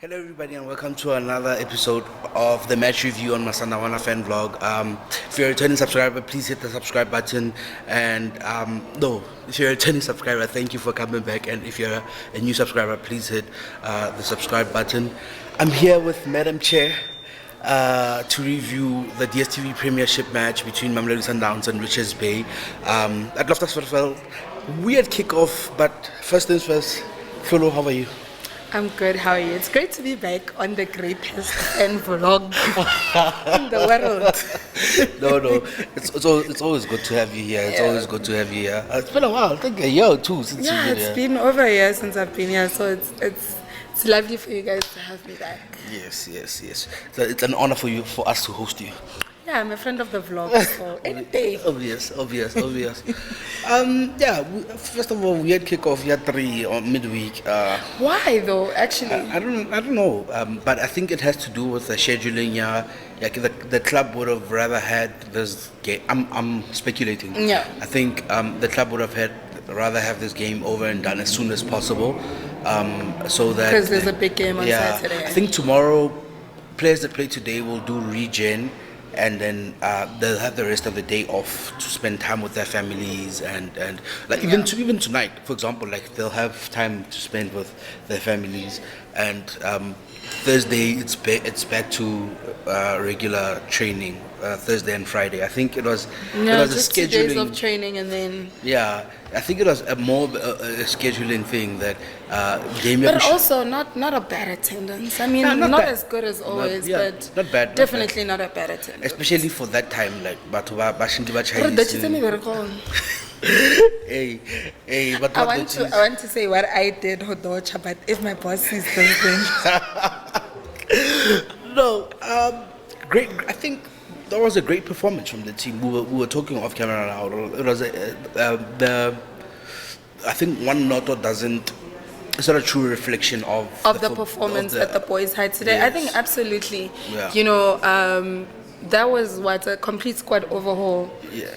Hello, everybody, and welcome to another episode of the match review on my Sundowns fan vlog. If you're a returning subscriber, please hit the subscribe button. And no, if you're a returning subscriber, thank you for coming back. And if you're a new subscriber, please hit the subscribe button. I'm here with Madam Chair to review the DSTV Premiership match between Mamelodi Sundowns and Richards Bay. At Loftus Versfeld, weird kickoff, but first things first. Philo, how are you? I'm good, how are you? It's great to be back on the greatest fan vlog in the world. No, it's always good to have you here. It's always good to have you here. It's been a while, I think a year or two since you've been here. It's been over a year since I've been here, so it's lovely for you guys to have me back. Yes. So it's an honor for us to host you. Yeah, I'm a friend of the vlog, so any day. Obvious. First of all, we had kickoff year 3 on midweek. Why though? Actually, I don't know. But I think it has to do with the scheduling. The club would have rather had this game. I'm speculating. Yeah. I think the club would have rather have this game over and done as soon as possible. So that because there's a big game on Saturday. I think tomorrow players that play today will do regen. And then they'll have the rest of the day off to spend time with their families and like even tonight, for example, like they'll have time to spend with their families. And Thursday it's back to regular training. Thursday and Friday. I think it was just a scheduling 2 days of training and then. Yeah, I think it was more of a scheduling thing that game. But also not a bad attendance. I mean, not as good as always, but not bad. Definitely not a bad attendance. Especially for that time, like but Hey, but I want to say what I did, Hodocha, but if my boss sees something. No, great. I think that was a great performance from the team. We were talking off camera now. It was I think one Noto doesn't. It's not a true reflection of the performance that the boys had today. Yes. I think absolutely. Yeah. You know, that was a complete squad overhaul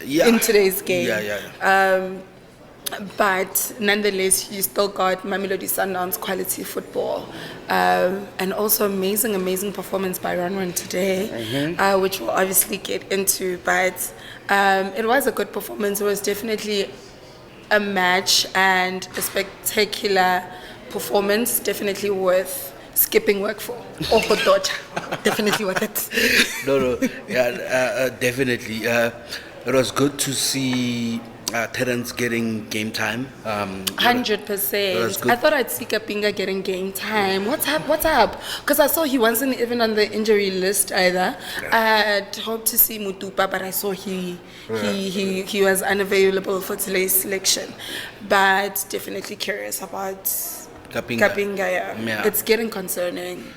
in today's game. But nonetheless, you still got Mamelodi Sundowns quality football, and also amazing performance by Ronwen today, which we'll obviously get into. But it was a good performance. It was definitely a match and a spectacular performance. Definitely worth skipping work for. Oh, definitely worth it. No, definitely. It was good to see Terence getting game time. 100%. I thought I'd see Kapinga getting game time. What's up? Because I saw he wasn't even on the injury list either. I'd hoped to see Mutupa, but I saw he was unavailable for today's selection. But definitely curious about Kapinga. It's getting concerning.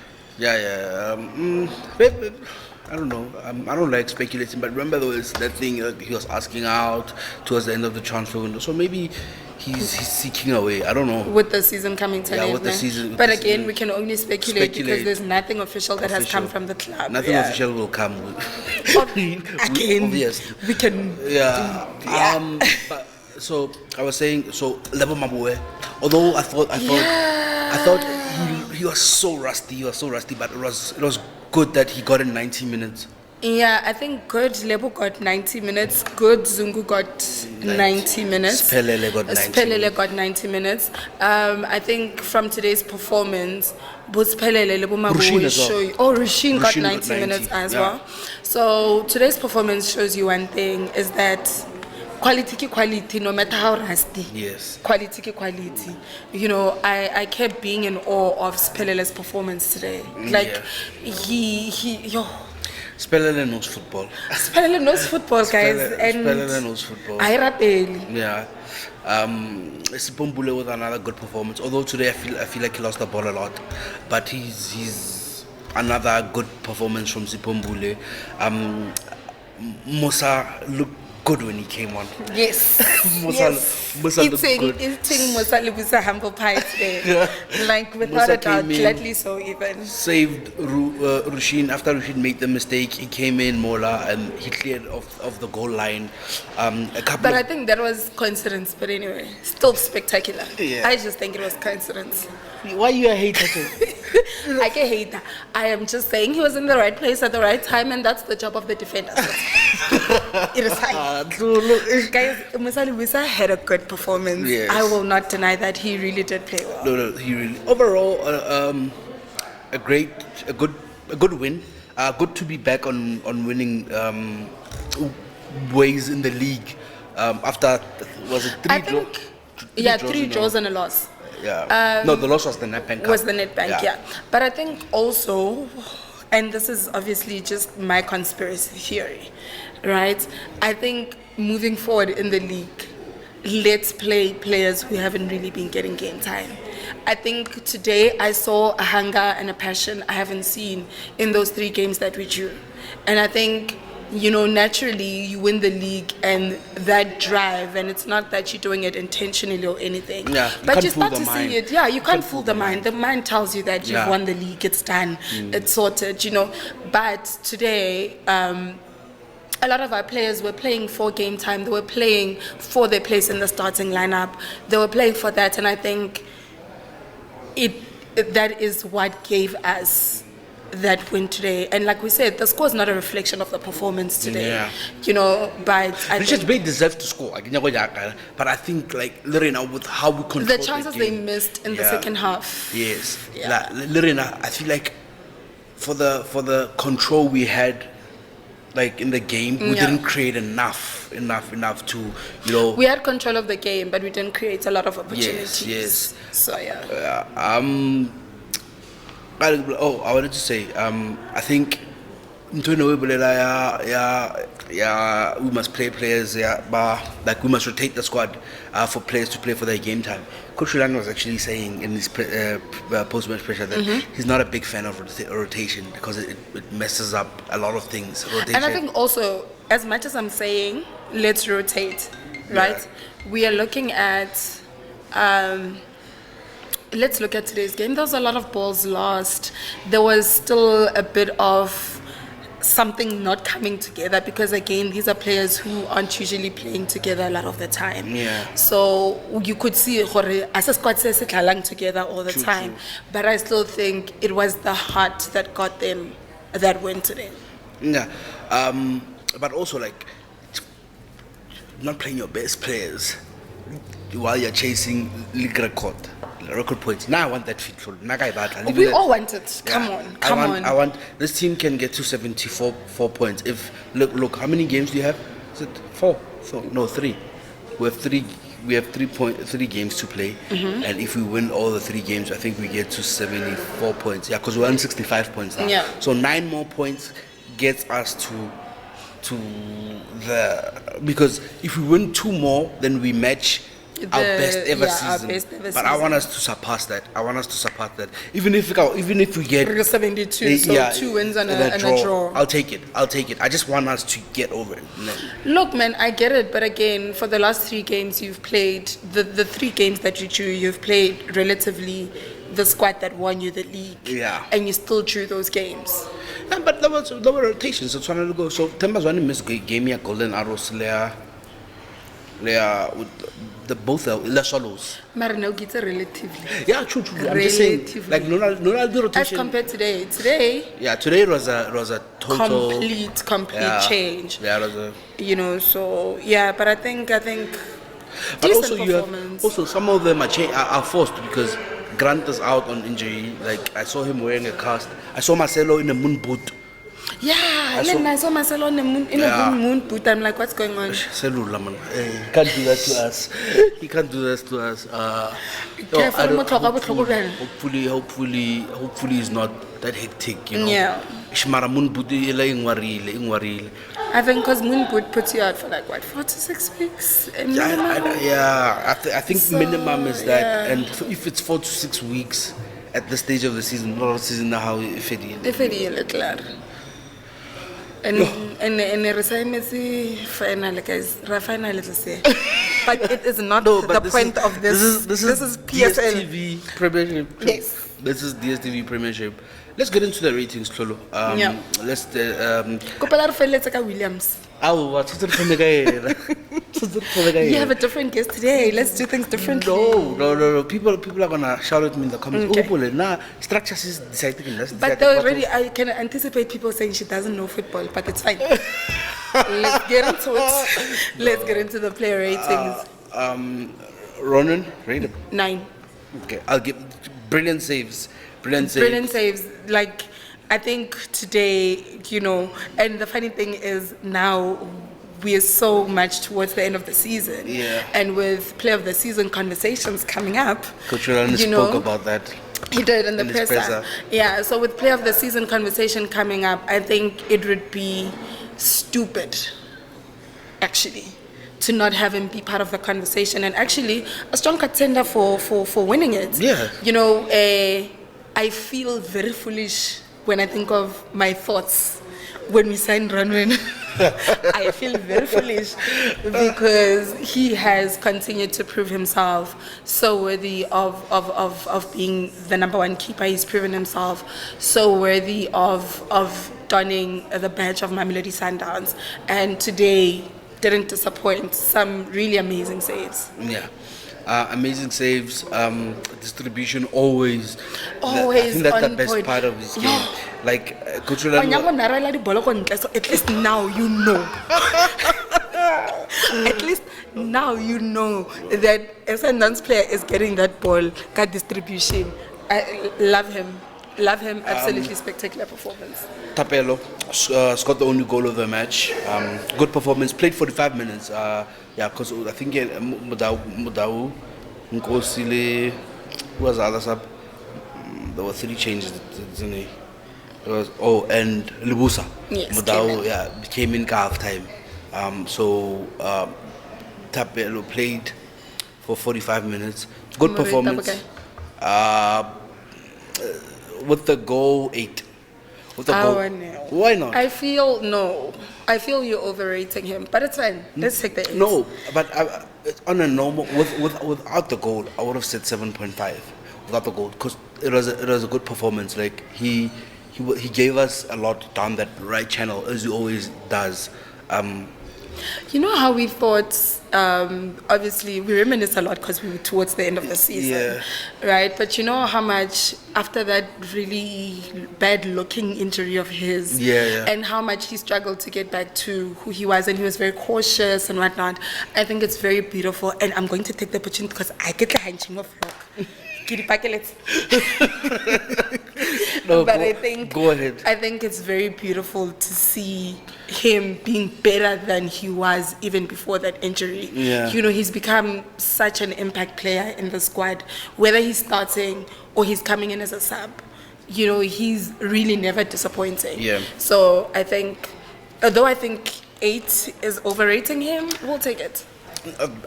I don't know. I don't like speculating, but remember there was that thing he was asking out towards the end of the transfer window. So maybe he's seeking away. I don't know. With the season coming to an end. With the season. But again, we can only speculate because there's nothing official that has come from the club. Nothing official will come. Again, we can. But, so I was saying, Lebo Mabue. Although I thought he was so rusty. But it was good that he got in 90 minutes. Yeah, I think good Lebo got 90 minutes. Good Zungu got 90 minutes. Spelele got 90 minutes. I think from today's performance, Spelele Lebo Mabu show you. Oh, Rushin got 90 minutes as well. So today's performance shows you one thing is that quality, no matter how rusty. Yes. Quality. You know, I kept being in awe of Spelele's performance today. Like, Spelele knows football. Spelele knows football, guys. Spelele knows football. Yeah. Sipombule with another good performance. Although today I feel like he lost the ball a lot, but he's another good performance from Sipombule. Musa looked good when he came on. Yes. Musa Musa looked good. eating Musa Libusa humble pie today. Like, without Musa a doubt, came in, gladly so even. Saved Rushin. After Rushin made the mistake, he came in, Mola, and he cleared off the goal line. But I think that was coincidence. But anyway, still spectacular. Yeah. I just think it was coincidence. Why you a hater? I can hate that. I am just saying he was in the right place at the right time, and that's the job of the defender. It is fine. Guys, Musa Libusa had a good performance. Yes. I will not deny that he really did play well. No, he really. Overall, a good win. Good to be back on winning ways in the league. After was it three draws and a loss. Yeah. No, the loss was the Nedbank Cup. Was the Nedbank, yeah. But I think also, and this is obviously just my conspiracy theory, right? I think moving forward in the league, let's play players who haven't really been getting game time. I think today I saw a hunger and a passion I haven't seen in those 3 games that we drew. And I think, naturally you win the league and that drive, and it's not that you're doing it intentionally or anything. Yeah, but you start to see it. Yeah, you can't fool the mind. The mind tells you that you've won the league, it's done, it's sorted, But today, a lot of our players were playing for game time. They were playing for their place in the starting lineup. They were playing for that, and I think that is what gave us that win today. And like we said, the score is not a reflection of the performance today. Yeah. But I Richard Bay deserved to score. But I think, like, Lorena, with how we control the chances the they game, missed in the second half. Yes. Yeah. Lorena, I feel like for the control we had, like, in the game, we didn't create enough to, We had control of the game, but we didn't create a lot of opportunities. Yes. So yeah. I wanted to say, I think we must play players, like we must rotate the squad for players to play for their game time. Coach Shulang was actually saying in his post-match pressure that he's not a big fan of rotation because it messes up a lot of things. Rotation. And I think also, as much as I'm saying, let's rotate, right? We are looking at... let's look at today's game. There was a lot of balls lost. There was still a bit of something not coming together because, again, these are players who aren't usually playing together a lot of the time. Yeah. So you could see as a squad says together all the time. True. But I still think it was the heart that got them that win today. Yeah. But also, like, not playing your best players while you're chasing league record points. Now I want that fit. We all want it. Come on. I want this team can get to 74 points. If look, how many games do you have? Is it 4? No, 3. We have 3. We have 3 games to play, and if we win all the 3 games, I think we get to 74 points. Yeah, because we're on 65 points now. Yeah. So 9 more points gets us to because if we win 2 more, then we match our best ever season. But I want us to surpass that. Even if we get 72, so 2 wins and a draw. I'll take it. I just want us to get over it. Look, man, I get it, but again, for the last 3 games you've played, the 3 games that you drew, you've played relatively the squad that won you the league. Yeah. And you still drew those games. Yeah, but there were rotations. So trying to go. So Temba's one missed game here, Golden Arrows, the both are the Swallows. Marino gets relatively. Yeah, true. I'm just saying, like, no rotation. As compared to today. Yeah, today was a total complete change. Yeah, it was a. So yeah, but I think. But also some of them are forced because Grant is out on injury. Like, I saw him wearing a cast. I saw Marcelo in a moon boot. Yeah, I saw Marcelo in a moon boot. I'm like, what's going on? Cellular, man. He can't do that to us. He can't do that to us. Hopefully it's not that hectic, Yeah. I think because moon boot puts you out for like, what, 4 to 6 weeks? I think minimum is that. Yeah. And if it's 4 to 6 weeks at this stage of the season, how if it and re sa emetse final guys, ra final let's say but it is not No, but the point of this. This is PSL. DSTV Premiership. Yes. This is DSTV Premiership. Let's get into the ratings, Tlolo. Yeah. Let's. Kopela re felletse ka Williams. What's the You have a different guest today. Let's do things differently. No. People are gonna shout at me in the comments. Okay. Nah, structure is deciding. But already, I can anticipate people saying she doesn't know football, but it's fine. Let's get into it. Let's get into the player ratings. Ronan, rate him. 9. Okay, I'll give brilliant saves. Brilliant saves. Like, I think today, and the funny thing is now we are so much towards the end of the season. Yeah. And with player of the season conversations coming up. Coach Ronan spoke about that. He did in the his presser. Yeah, so with player of the season conversation coming up, I think it would be stupid, actually, to not have him be part of the conversation, and actually a strong contender for winning it. Yeah. I feel very foolish when I think of my thoughts when we signed Ranwin. I feel very foolish because he has continued to prove himself so worthy of being the number one keeper. He's proven himself so worthy of donning the badge of Mamelodi Sundowns, and today didn't disappoint. Some really amazing saves. Yeah. Amazing saves, distribution always. I think that's the best part of his game. Like, Coach Rolando, so at least now you know. At least now you know that a Sundowns player is getting that ball, got distribution. I love him. Absolutely spectacular performance. Tapelo scored the only goal of the match. Good performance. Played 45 minutes. Because I think Mudau, Nkosile, who was the other sub? There were 3 changes, didn't he? And Libusa. Yes, Mudau came in half time. So Tapelo played for 45 minutes. Good performance. With the goal 8. With the goal. No. Why not? I feel you're overrating him, but it's fine. Let's take the 8. No, but on a normal without the goal, I would have said 7.5 without the goal, because it was a good performance. Like he gave us a lot down that right channel, as he always does. You know how we thought, obviously we reminisce a lot because we were towards the end of the season, right? But you know how much after that really bad looking injury of his, and how much he struggled to get back to who he was, and he was very cautious and whatnot. I think it's very beautiful, and I'm going to take the opportunity because I get the hunching of luck. No, but go ahead. I think it's very beautiful to see him being better than he was even before that injury. Yeah. He's become such an impact player in the squad, whether he's starting or he's coming in as a sub. He's really never disappointing. Yeah. So I think, although I think 8 is overrating him, we'll take it.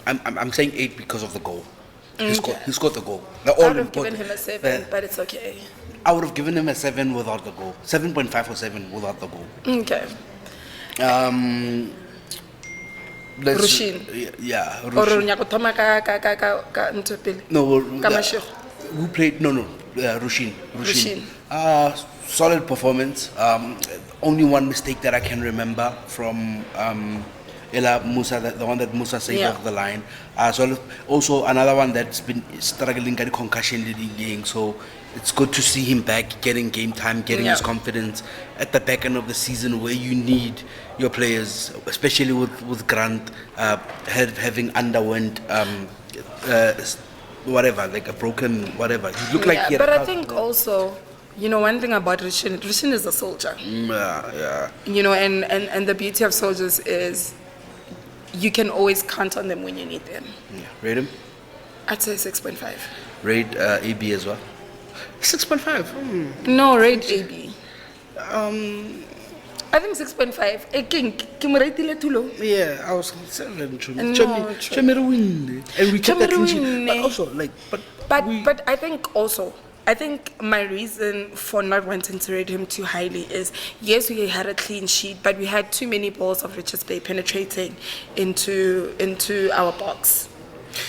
I'm saying 8 because of the goal. He scored the goal. I would have given him a 7, but it's okay. I would have given him a 7 without the goal. 7.5 or 7 without the goal. Okay. Rushin. Yeah, Rushin. No, who played? No, Rushin. Solid performance. Only one mistake that I can remember from Ella Musa, the one that Musa saved off the line. So also another one that's been struggling with concussion leading. So it's good to see him back, getting game time, getting his confidence at the back end of the season, where you need your players, especially with Grant having underwent whatever, like a broken whatever. He looked like he had I think also, one thing about Rishin is a soldier. Yeah. And the beauty of soldiers is you can always count on them when you need them. Yeah. Rate him? I'd say 6.5. Rate AB as well? 6.5. No, rate AB. I think 6.5. Yeah, I was 7. And we but also, like, but I think also I think my reason for not wanting to rate him too highly is, yes, we had a clean sheet, but we had too many balls of Richards Bay penetrating into our box.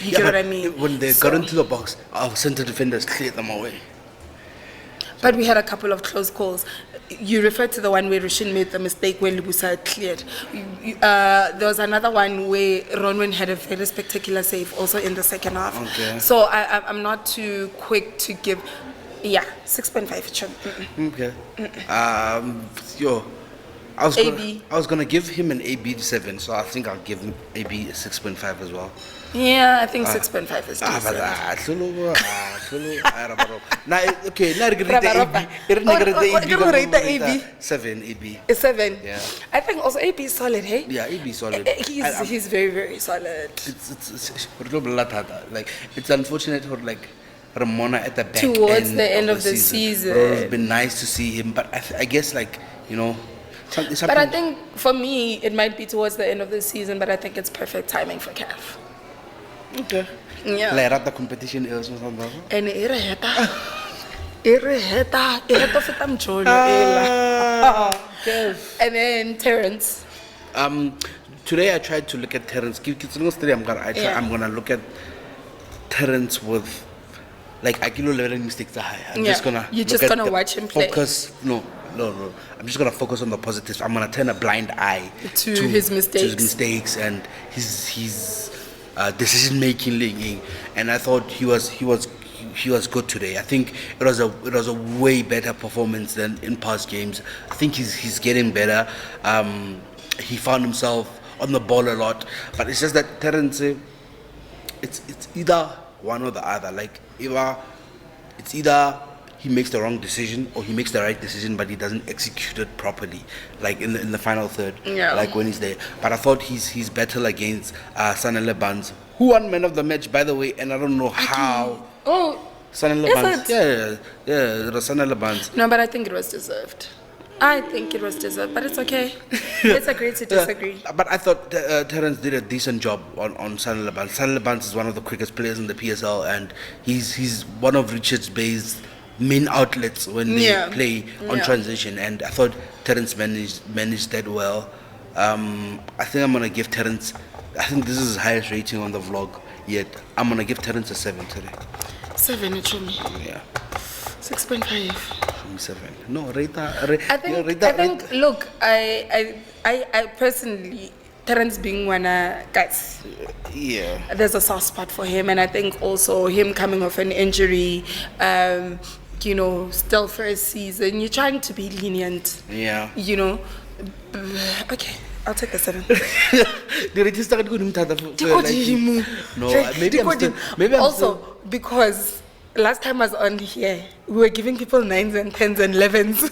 You get what I mean? When they got into the box, our center defenders cleared them away. But we had a couple of close calls. You referred to the one where Rushin made the mistake when Lubusa cleared. There was another one where Ronwen had a very spectacular save also in the second half. Okay. So I'm not too quick to give, 6.5. Okay. I was gonna give him an AB 7, so I think I'll give him AB 6.5 as well. Yeah, I think 6.5 is decent. Okay, now rate the AB. 7 AB. 7. Yeah. I think also AB is solid, hey? Yeah, AB is solid. He's very, very solid. Like, it's unfortunate for like Ramona at the back towards the end of the season. It would have been nice to see him, but I guess, like, you know. But I think for me it might be towards the end of the season, but I think it's perfect timing for CAF. Okay. Yeah. Like the competition is And and then Terrence. Today I tried to look at Terrence. I'm gonna look at Terrence with like Akilo leveling mistakes high. You're just gonna watch him play. Focus. No. I'm just gonna focus on the positives. I'm gonna turn a blind eye to his mistakes and his decision making. And I thought he was good today. I think it was a way better performance than in past games. I think he's getting better. He found himself on the ball a lot, but it's just that Terrence, it's either one or the other. Like it's either he makes the wrong decision or he makes the right decision, but he doesn't execute it properly, like in the final third, like when he's there. But I thought he's better against Sanele Bans, who won man of the match, by the way, and I don't know how. Oh, Sanele Bans. Yeah, it was Sanele Bans. No, but I think it was deserved. But it's okay. Let's agree to disagree. But I thought Terrence did a decent job on Sanele Bans. Sanele Bans is one of the quickest players in the PSL, and he's one of Richards Bay's main outlets when they play on transition, and I thought Terrence managed that well. I think I'm gonna give Terrence, I think this is his highest rating on the vlog yet. I'm gonna give Terrence a 7 today. 7, it should be. Yeah. 6.5. 7. No, rate. I think. Look, I personally, Terrence being one guys. Yeah. There's a soft spot for him, and I think also him coming off an injury. Still first season, you're trying to be lenient. Yeah. Okay, I'll take a 7. Maybe also because last time I was on here, we were giving people 9s and 10s and 11s.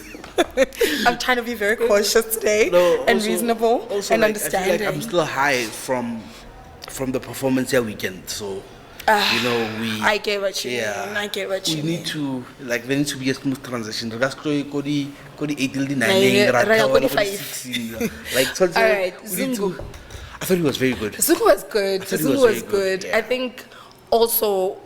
I'm trying to be very cautious today and reasonable and understanding. I feel like I'm still high from the performance weekend, so. I get what you mean. I get what you mean. We need to, like, there needs to be a smooth transition. Like, Alright, Zungu. I thought he was very good. Zungu was good. Yeah. I think also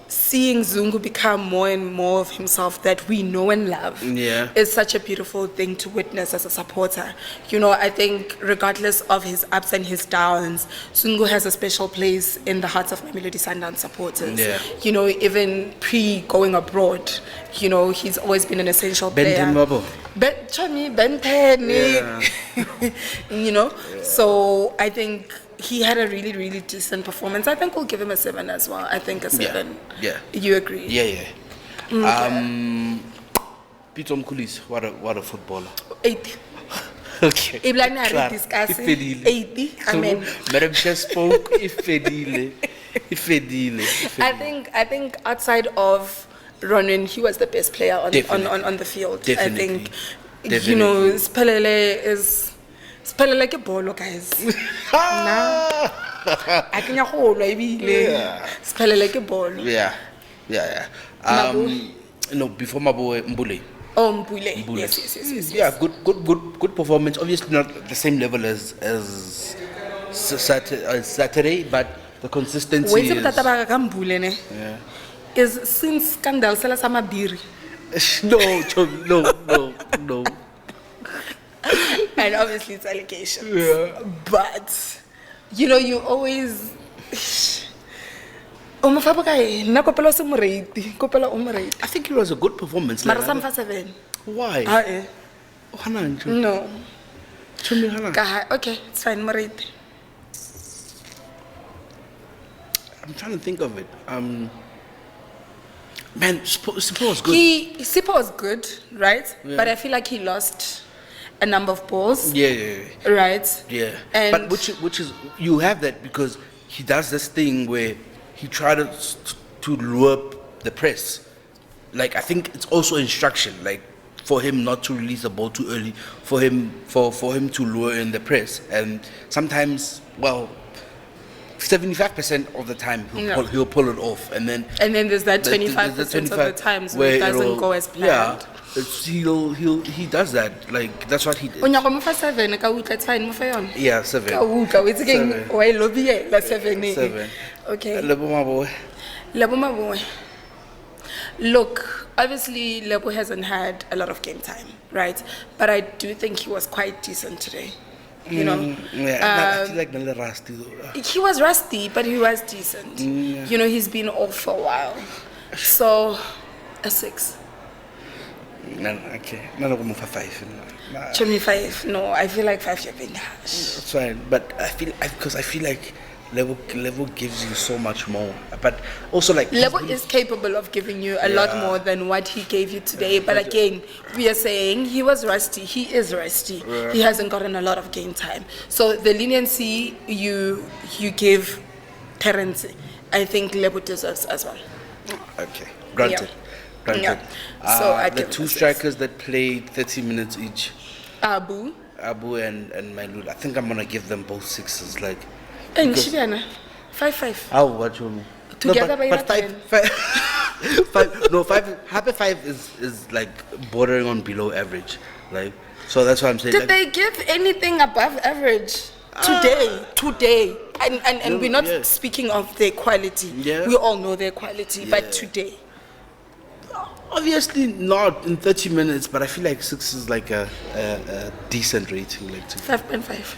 seeing Zungu become more and more of himself that we know and love is such a beautiful thing to witness as a supporter. I think regardless of his ups and his downs, Zungu has a special place in the hearts of Mamelodi Sundowns supporters. Yeah. Even pre-going abroad, he's always been an essential player. Ben 10. So I think he had a really, really decent performance. I think we'll give him a 7 as well. I think a 7. Yeah. You agree? Yeah. Okay. Peter Mkulis, what a footballer. 80. Okay. Iblana discussing 80. I mean, Madam just spoke. Ifedile. I think outside of Ronan, he was the best player on the field. Definitely. I think Spell like a ball, guys. I can hold spell like a ball. Yeah. No, before Mbule. Oh, Mbule. Yes. Yeah, good performance. Obviously not the same level as Saturday, but the consistency is... Yeah. is since scandal sala samabiri. No, Chomi, no. And obviously it's allegations. Yeah. But you know, you always I think it was a good performance. Mara samfa 7. Why? Hananjo. No. Chomi Hanan. Okay, it's fine, Morite. I'm trying to think of it. Man, Sipo was good. Sipo was good, right? Yeah. But I feel like he lost a number of balls. Yeah. Right? Yeah. And But which is you have that because he does this thing where he tried to lure the press. Like I think it's also instruction, like for him not to release the ball too early, for him to lure in the press, and sometimes 75% of the time he'll pull it off, and then there's that 25% of the times where it doesn't go as planned. Yeah, he does that. Like that's what he did. Unyaka mo fa 7 ka utla it's fine mo fa yona. Yeah, 7. Ka utla it's again why lobby la 7. 7. Okay. Lebo Maboe. Lebo Maboe. Look, obviously Lebo hasn't had a lot of game time, right? But I do think he was quite decent today. You know, I feel like a little rusty though. He was rusty, but he was decent. You know, he's been off for a while, so a 6. No, okay. No, go move for 5. Show me 5. No, I feel like 5 you're being harsh. That's fine, but I feel like level gives you so much more. But also like Level is capable of giving you a lot more than what he gave you today. But again, we are saying he was rusty. He is rusty. He hasn't gotten a lot of game time. So the leniency you give Terence, I think Level deserves as well. Okay, granted. Yeah. So I the 2 strikers that played 30 minutes each, Abu and Mamelodi, I think I'm gonna give them both 6s. Like. And Shibiana, 5-5. Oh, what you mean? Together no, but 5. No, 5. Happy 5 is like bordering on below average. Like, so that's why I'm saying. Did they give anything above average today? And we're not speaking of their quality. Yeah. We all know their quality, but today. Obviously not in 30 minutes, but I feel like 6 is like a decent rating. Like 5.5.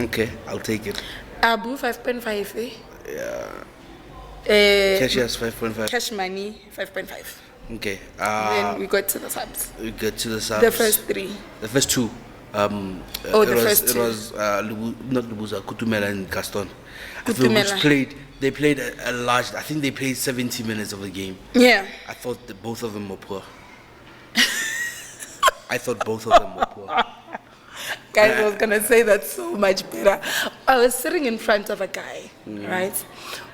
Okay, I'll take it. Abu 5.5. Yeah. Cash 5.5. Cash money 5.5. Okay. Then we got to the subs. The first 3. The first 2. First 2. It was not Lubuza, Kutumela and Gaston. Kutumela. They played a large. I think they played 70 minutes of the game. Yeah. I thought that both of them were poor. I thought both of them were poor. Guys, I was gonna say that so much better. I was sitting in front of a guy, right,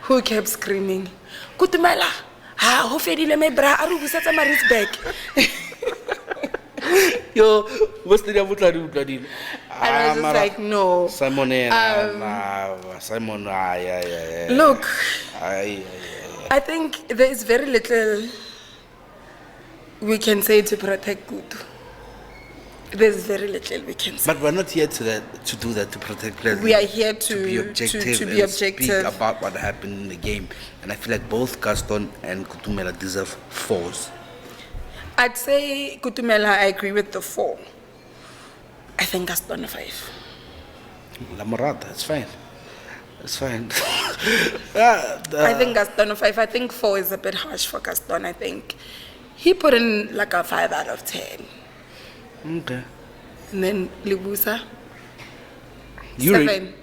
who kept screaming, "Kutumela, ho fedile me bra, a re busetsa Maris back." Yo, what's the name of the And I was just like, no. Simon, Look, I think there is very little we can say to protect Kutu. There's very little we can say. But we're not here to do that, to protect players. We are here to be objective to be objective. Speak about what happened in the game. And I feel like both Gaston and Kutumela deserve 4s. I'd say Kutumela, I agree with the 4. I think Gaston a 5. La Morata, it's fine. It's fine. I think Gaston a 5. I think 4 is a bit harsh for Gaston. I think he put in like a 5 out of 10. Okay. And then Libusa, 7. Okay.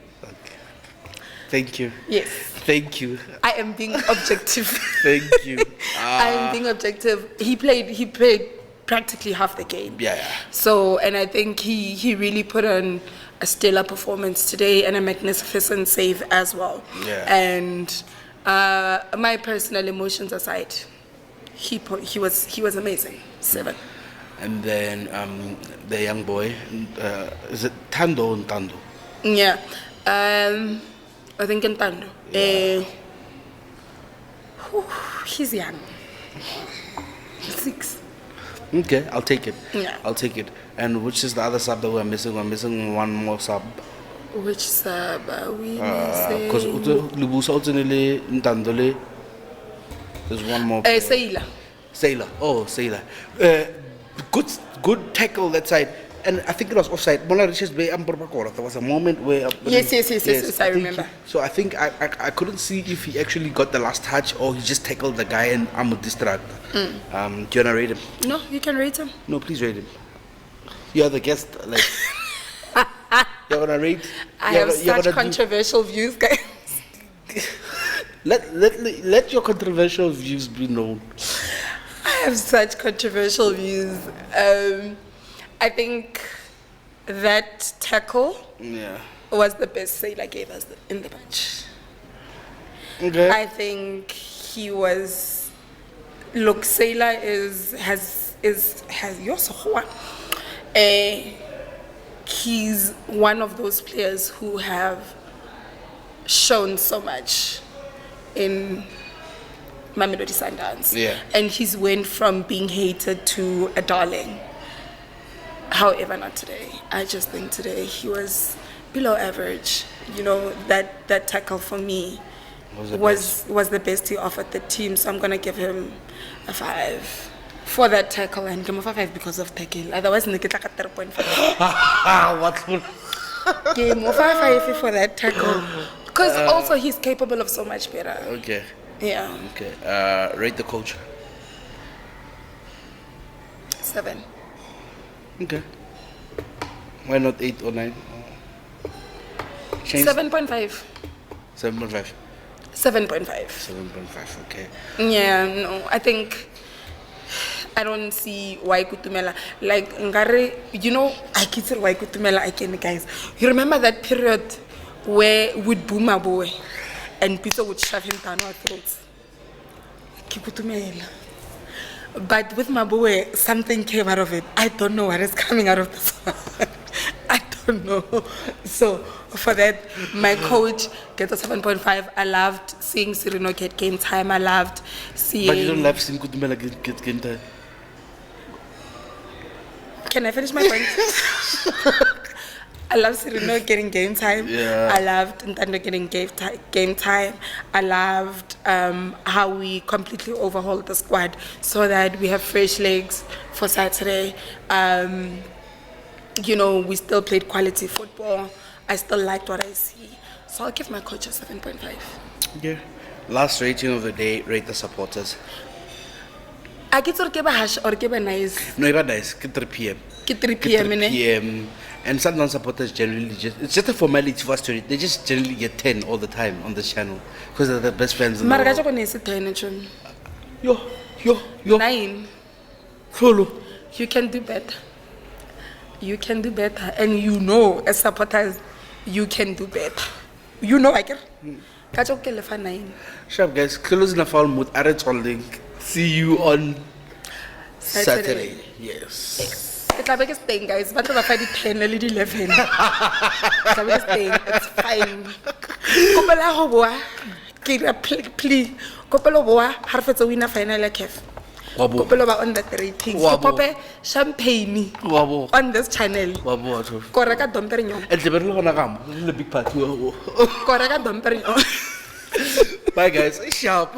Thank you. Yes. Thank you. I am being objective. Thank you. I am being objective. He played practically half the game. Yeah. So, and I think he really put on a stellar performance today and a magnificent save as well. Yeah. And my personal emotions aside, he was amazing. 7. And then the young boy, is it Tando or Ntando? Yeah. I think Ntando. He's young. 6. Okay, I'll take it. Yeah. I'll take it. And which is the other sub that we're missing? We're missing one more sub. Which sub are we missing? Because Lubusa Utinele Ntandole. There's one more player. Sailor. Sailor. Oh, Sailor. Good tackle that side. And I think it was offside. There was a moment where... Yes, I think remember. So I think I couldn't see if he actually got the last touch or he just tackled the guy and I'm a distract. Do you want to rate him? No, you can rate him. No, please rate him. You're the guest. Like, you're going to rate... I have such controversial views, guys. Let your controversial views be known. I have such controversial views. I think that tackle was the best Sailor gave us in the match. Okay. I think he was. Look, Sailor has he's one of those players who have shown so much in Mamelodi Sundowns. Yeah. And he's went from being hated to a darling. However, not today. I just think today he was below average. You know, that tackle for me was the best he offered the team. So I'm gonna give him a 5 for that tackle and give him a 5 because of tackle. Otherwise, I get like a 3.5. What? Give him a 5 for that tackle because also he's capable of so much better. Okay. Yeah. Okay. Rate the coach. 7. Okay. Why not 8 or 9? 7.5. 7.5. 7.5. 7.5. Okay. Yeah, no, I think I don't see why Kutumela. Like, Ngare, you know, I keep saying why Kutumela again, guys. You remember that period where with Buma Boy and Peter would shove him down our throats? Kutumela. But with Mabue, something came out of it. I don't know what is coming out of this one. I don't know. So, for that, my coach gets a 7.5. I loved seeing Sereno get game time. I loved seeing... But you don't love seeing Kutumela get game time? Can I finish my point? I love Sereno getting game time. Yeah. I loved Ntando getting game time. I loved how we completely overhauled the squad so that we have fresh legs for Saturday. You know, we still played quality football. I still liked what I see. So I'll give my coach a 7.5. Yeah. Last rating of the day, rate the supporters. I get to give a hash or give a nice. No, even nice. Get 3 p.m. Get 3 p.m. 3 p.m. And Sundowns supporters generally it's just a formality for us to read. They just generally get 10 all the time on this channel because they're the best friends in the world. Yo. 9. Solo. You can do better. You can do better. And you know, as supporters, you can do better. You know, I can. Kacho 9. Sharp guys, close in a foul mood. Arrête holding. See you on Saturday. Yes. It's like staying, guys. But I find it 10 early 11. It's like staying. It's fine. Kopela ho boa. Kira please. Kopela boa. Harfetsa winner final kef. Kopela ba on that rating. Kope champagne on this channel. Koreka domperenyo. And the better gonna come. The big party. Koreka domperenyo. Bye guys. Sharp.